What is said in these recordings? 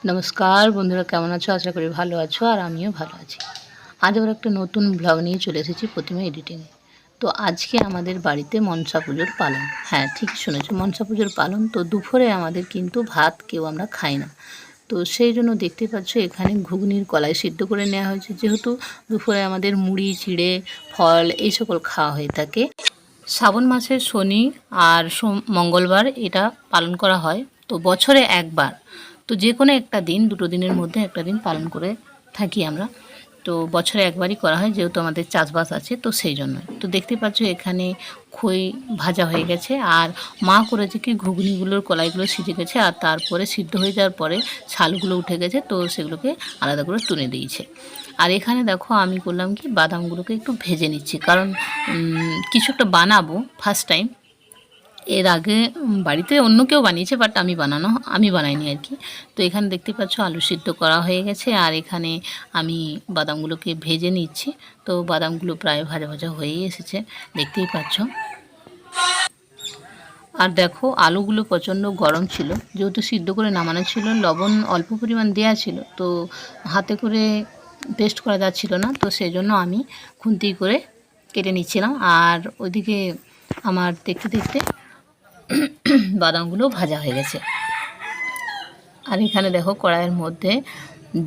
নমস্কার বন্ধুরা, কেমন আছো? আশা করি ভালো আছো আর আমিও ভালো আছি। আজ আবার একটা নতুন ব্লগ নিয়ে চলে এসেছি প্রতিমা এডিটিংয়ে। তো আজকে আমাদের বাড়িতে মনসা পুজোর পালন। হ্যাঁ, ঠিকই শুনেছো, মনসা পুজোর পালন। তো দুপুরে আমাদের কিন্তু ভাত কেউ আমরা খাই না। তো সেই জন্য দেখতে পাচ্ছ এখানে ঘুগনির কলাই সিদ্ধ করে নেওয়া হয়েছে, যেহেতু দুপুরে আমাদের মুড়ি, চিড়ে, ফল এই সকল খাওয়া হয়ে থাকে। শ্রাবণ মাসের শনি আর মঙ্গলবার এটা পালন করা হয়। তো বছরে একবার, তো যে কোনো একটা দিন, দুটো দিনের মধ্যে একটা দিন পালন করে থাকি আমরা। তো বছরে একবারই করা হয়, যেহেতু আমাদের চাষবাস আছে, তো সেই জন্য। তো দেখতে পাচ্ছ এখানে খই ভাজা হয়ে গেছে, আর মা করেছে কি ঘুগনিগুলোর কলাইগুলো সিজে গেছে, আর তারপরে সিদ্ধ হয়ে যাওয়ার পরে ছালগুলো উঠে গেছে, তো সেগুলোকে আলাদা করে তুলে দিয়েছে। আর এখানে দেখো আমি করলাম কি বাদামগুলোকে একটু ভেজে নিচ্ছি, কারণ কিছু একটা বানাবো ফার্স্ট টাইম। এর আগে বাড়িতে অন্য কেউ বানিয়েছে, বাট আমি বানাইনি আর কি। তো এখানে দেখতে পাচ্ছ আলু সিদ্ধ করা হয়ে গেছে, আর এখানে আমি বাদামগুলোকে ভেজে নিচ্ছি। তো বাদামগুলো প্রায় ভাজা ভাজা হয়েই এসেছে, দেখতেই পাচ্ছ। আর দেখো আলুগুলো প্রচণ্ড গরম ছিল, যেহেতু সিদ্ধ করে নামানো ছিল, লবণ অল্প পরিমাণ দেওয়া ছিল, তো হাতে করে পেস্ট করা যাচ্ছিল না, তো সেই জন্য আমি খুন্তি করে কেটে নিচ্ছিলাম। আর ওইদিকে আমার দেখতে দেখতে বাদামগুলো ভাজা হয়ে গেছে। আর এখানে দেখো কড়াইয়ের মধ্যে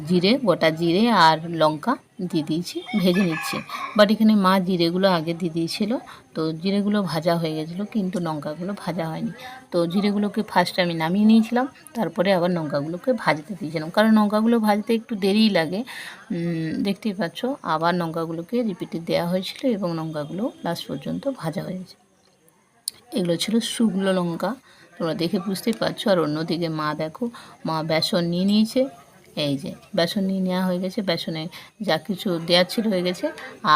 জিরে, গোটা জিরে আর লঙ্কা দিয়ে দিয়েছি, ভেজে নিচ্ছি। বাট এখানে মা জিরেগুলো আগে দিয়ে দিয়েছিল, তো জিরেগুলো ভাজা হয়ে গেছিলো, কিন্তু লঙ্কাগুলো ভাজা হয়নি। তো জিরেগুলোকে ফার্স্টে আমি নামিয়ে নিয়েছিলাম, তারপরে আবার লঙ্কাগুলোকে ভাজতে দিয়েছিলাম, কারণ লঙ্কাগুলো ভাজতে একটু দেরিই লাগে। দেখতেই পাচ্ছ, আবার লঙ্কাগুলোকে রিপিটে দেওয়া হয়েছিল এবং লঙ্কাগুলো লাস্ট পর্যন্ত ভাজা হয়েছে। এগুলো ছিল শুকনো লঙ্কা, তোমরা দেখে বুঝতেই পারছো। আর অন্যদিকে মা দেখো, মা বেসন নিয়ে নিয়েছে। এই যে বেসন নিয়ে নেওয়া হয়ে গেছে, বেসনে যা কিছু দেওয়ার ছিল হয়ে গেছে।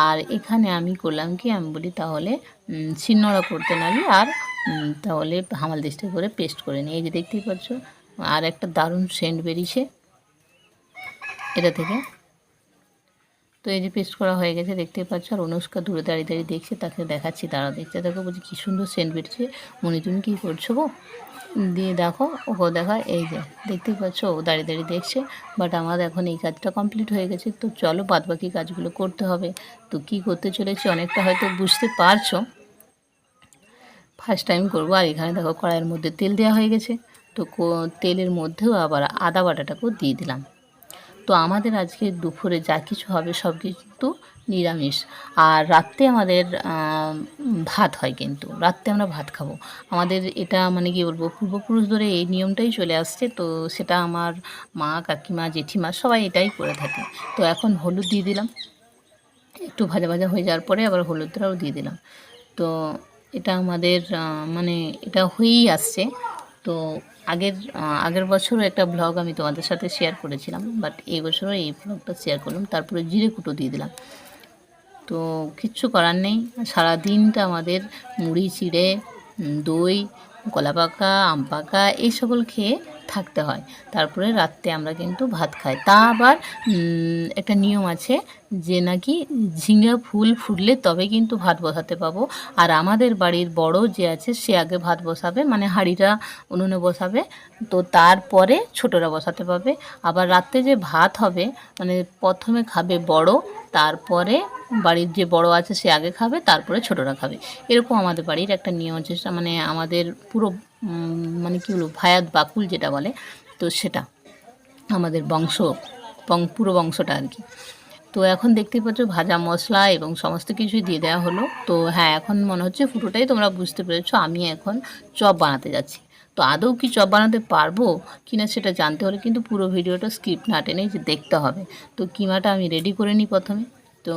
আর এখানে আমি করলাম কি, আমি বলি তাহলে শিলনোড়া করতে নাবি, আর তাহলে হামাল দিস্তা করে পেস্ট করে নিই। এই যে দেখতেই পাচ্ছ, আর একটা দারুণ সেন্ট বেরিয়েছে এটা থেকে। তো এই যে পেস্ট করা হয়ে গেছে, দেখতে পাচ্ছ। আর অনুষ্কা দূরে দাঁড়িয়ে দাঁড়িয়ে দেখছে, তাকে দেখাচ্ছি, দাঁড়া দেখতে দেখো, বলছি কী সুন্দর সেন্ট বেরিয়েছে, মনি তুমি কী করছো গো? দিয়ে দেখো ওকে দেখা, এই যে দেখতেই পাচ্ছ ও দাঁড়িয়ে দাঁড়িয়ে দেখছে। বাট আমার এখন এই কাজটা কমপ্লিট হয়ে গেছে, তো চলো বাদবাকি কাজগুলো করতে হবে। তো কী করতে চলেছি অনেকটা হয়তো বুঝতে পারছো, ফার্স্ট টাইম করবো। আর এখানে দেখো কড়াইয়ের মধ্যে তেল দেওয়া হয়ে গেছে, তো তেলের মধ্যেও আবার আদা বাটাটাকেও দিয়ে দিলাম। তো আমাদের আজকে দুপুরে যা কিছু হবে সব কিন্তু নিরামিষ। আর রাত্রে আমাদের ভাত হয়, কিন্তু রাত্রে আমরা ভাত খাবো। আমাদের এটা মানে কি বলবো, পূর্বপুরুষ ধরে এই নিয়মটাই চলে আসছে। তো সেটা আমার মা, কাকিমা, জেঠিমা সবাই এটাই করে থাকে। তো এখন হলুদ দিয়ে দিলাম, একটু ভাজা ভাজা হয়ে যাওয়ার পরে আবার হলুদটাও দিয়ে দিলাম। তো এটা আমাদের মানে এটা হয়েই আসছে। তো আগের বছরও একটা ব্লগ আমি তোমাদের সাথে শেয়ার করেছিলাম, বাট এই বছরও এই ব্লগটা শেয়ার করলাম। তারপরে জিরে কুটো দিয়ে দিলাম। তো কিচ্ছু করার নেই, সারা দিনটা আমাদের মুড়ি, চিড়ে, দই, কলা পাকা, আম পাকা এই সকল খেয়ে থাকতে হয়। তারপরে রাত্রে আমরা কিন্তু ভাত খাই। তা আবার একটা নিয়ম আছে যে নাকি ঝিঙা ফুল ফুটলে তবে কিন্তু ভাত বসাতে পাবো। আর আমাদের বাড়ির বড় যে আছে সে আগে ভাত বসাবে, মানে হাঁড়িটা উনুনে বসাবে, তো তারপরে ছোটরা বসাতে পাবে। আবার রাত্রে যে ভাত হবে, মানে প্রথমে খাবে বড়, তারপরে বাড়ির যে বড় আছে সে আগে খাবে, তারপরে ছোটরা খাবে। এরকম আমাদের বাড়ির একটা নিয়ম আছে, মানে আমাদের পুরো মানে কী বলবো, ভায়াত বাকুল যেটা বলে, তো সেটা আমাদের পুরো বংশটা আর কি। তো এখন দেখতেই পাচ্ছ ভাজা মশলা এবং সমস্ত কিছুই দিয়ে দেওয়া হলো। তো হ্যাঁ, এখন মনে হচ্ছে পুরোটাই তোমরা বুঝতে পেরেছো, আমি এখন চপ বানাতে যাচ্ছি। তো আদৌ কি চপ বানাতে পারবো কি না সেটা জানতে হলে কিন্তু পুরো ভিডিওটা স্কিপ না টেনে যে দেখতে হবে। তো কিমাটা আমি রেডি করে নিই প্রথমে। তো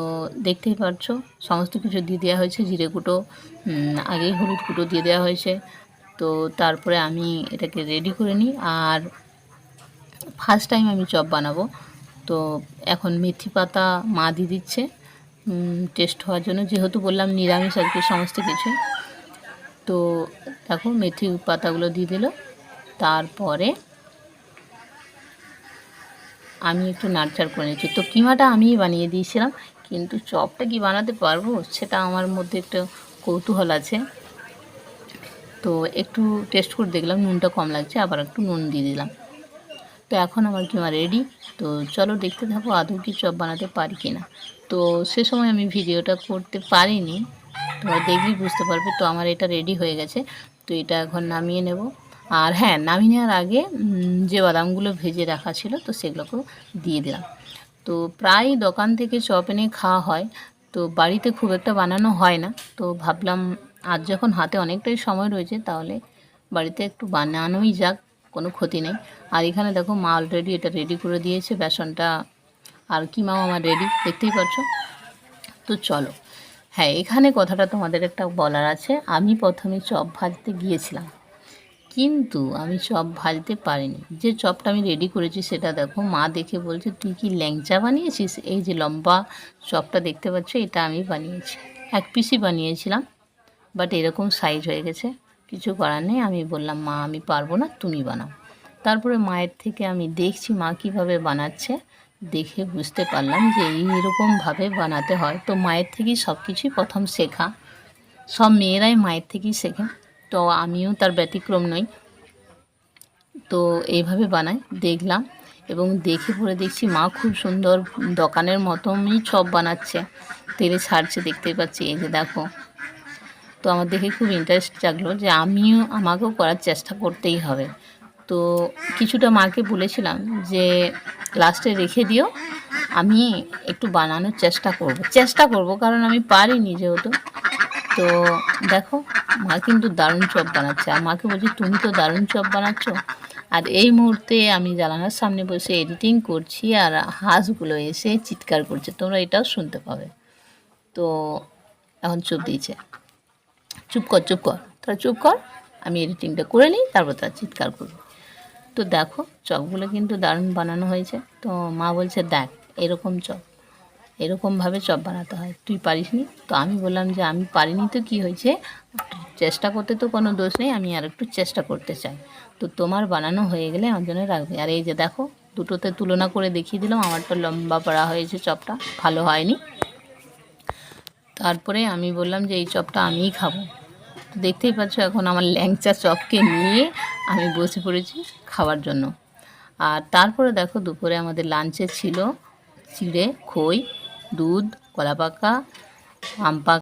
দেখতেই পাচ্ছো সমস্ত কিছু দিয়ে দেওয়া হয়েছে, জিরে কুটো, আগেই হলুদ কুটো দিয়ে দেওয়া হয়েছে। তো তারপরে আমি এটাকে রেডি করে নিই। আর ফার্স্ট টাইম আমি চপ বানাবো, তো এখন মেথি পাতা মা দিয়ে দিচ্ছে টেস্ট হওয়ার জন্য, যেহেতু বললাম নিরামিষ আর কি সমস্ত কিছু। তো দেখো মেথি পাতাগুলো দিয়ে দিল। তারপরে আমি একটু নাড়চাড় করে নিচ্ছি। তো কিমাটা আমিই বানিয়ে দিয়েছিলাম, কিন্তু চপটা কি বানাতে পারবো সেটা আমার মধ্যে একটু কৌতূহল আছে। তো একটু টেস্ট করে দেখলাম নুনটা কম লাগছে, আবার একটু নুন দিয়ে দিলাম। তো এখন আমার কিমা রেডি। তো চলো দেখতে থাকো আদৌ কি চপ বানাতে পারি কি না। তো সে সময় আমি ভিডিওটা করতে পারিনি, তোমরা দেখলেই বুঝতে পারবে। তো আমার এটা রেডি হয়ে গেছে। তো এটা এখন নামিয়ে নেব। আর হ্যাঁ, নামিয়ে নেওয়ার আগে যে বাদামগুলো ভেজে রাখা ছিল তো সেগুলোকেও দিয়ে দিলাম। তো প্রায় দোকান থেকে চপ এনে খাওয়া হয়, তো বাড়িতে খুব একটা বানানো হয় না। তো ভাবলাম আজ যখন হাতে অনেকটাই সময় রয়েছে তাহলে বাড়িতে একটু বানানোই যাক, কোনো ক্ষতি নেই। আর এখানে দেখো মা অলরেডি এটা রেডি করে দিয়েছে বেসনটা, আর কিমাও আমার রেডি, দেখতেই পাচ্ছ। তো চলো, হ্যাঁ এখানে কথাটা তোমাদের একটা বলার আছে। আমি প্রথমে চপ ভাজতে গিয়েছিলাম, কিন্তু আমি চপ ভাজতে পারিনি। যে চপটা আমি রেডি করেছি সেটা দেখো, মা দেখে বলছে তুই কি ল্যাংচা বানিয়েছিস? এই যে লম্বা চপটা দেখতে পাচ্ছ এটা আমি বানিয়েছি, এক পিসই বানিয়েছিলাম, বাট এরকম সাইজ হয়ে গেছে। কিছু করার নেই, আমি বললাম মা আমি পারবো না, তুমি বানাও। তারপরে মায়ের থেকে আমি দেখছি মা কীভাবে বানাচ্ছে, দেখে বুঝতে পারলাম যে এইরকমভাবে বানাতে হয়। তো মায়ের থেকেই সব কিছুই প্রথম শেখা, সব মেয়েরাই মায়ের থেকেই শেখে, তো আমিও তার ব্যতিক্রম নই। তো এইভাবে বানাই দেখলাম, এবং দেখে পরে দেখছি মা খুব সুন্দর দোকানের মতনই চপ বানাচ্ছে, তেলে ছাড়ছে দেখতেই পাচ্ছি, এই যে দেখো। তো আমার দেখে খুব ইন্টারেস্ট জাগলো যে আমাকেও করার চেষ্টা করতেই হবে। তো কিছুটা মাকে বলেছিলাম যে লাস্টে রেখে দিও, আমি একটু বানানোর চেষ্টা করব, কারণ আমি পারিনি যেহেতু। তো দেখো মা কিন্তু দারুণ চপ বানাচ্ছে, আর মাকে বলছি তুমি তো দারুণ চপ বানাচ্ছ। আর এই মুহূর্তে আমি জানালার সামনে বসে এডিটিং করছি, আর হাঁসগুলো এসে চিৎকার করছে, তোমরা এটাও শুনতে পাবে। তো এখন চুপ দিয়েছে, চুপ কর তোরা চুপ কর, আমি এডিটিংটা করে নিই, তারপর তারা চিৎকার করবে। তো দেখো চপগুলো কিন্তু দারুণ বানানো হয়েছে। তো মা বলছে দেখ এরকমভাবে চপ বানাতে হয়, তুই পারিসনি? তো আমি বললাম যে আমি পারিনি তো কী হয়েছে, চেষ্টা করতে তো কোনো দোষ নেই, আমি আর একটু চেষ্টা করতে চাই। তো তোমার বানানো হয়ে গেলে আমার জন্য রাখবে। আর এই যে দেখো দুটোতে তুলনা করে দেখিয়ে দিলাম, আমারটা লম্বা পড়া হয়েছে চপটা, ভালো হয়নি। তারপরে আমি বললাম যে এই চপটা আমিই খাবো। তো দেখতেই পাচ্ছ এখন আমার ল্যাংচা চপকে নিয়ে আমি বসে পড়েছি খাওয়ার জন্য। আর তারপরে দেখো দুপুরে আমাদের লাঞ্চে ছিল চিড়ে, খই, দুধ, কলা পাকা, আম পাকা।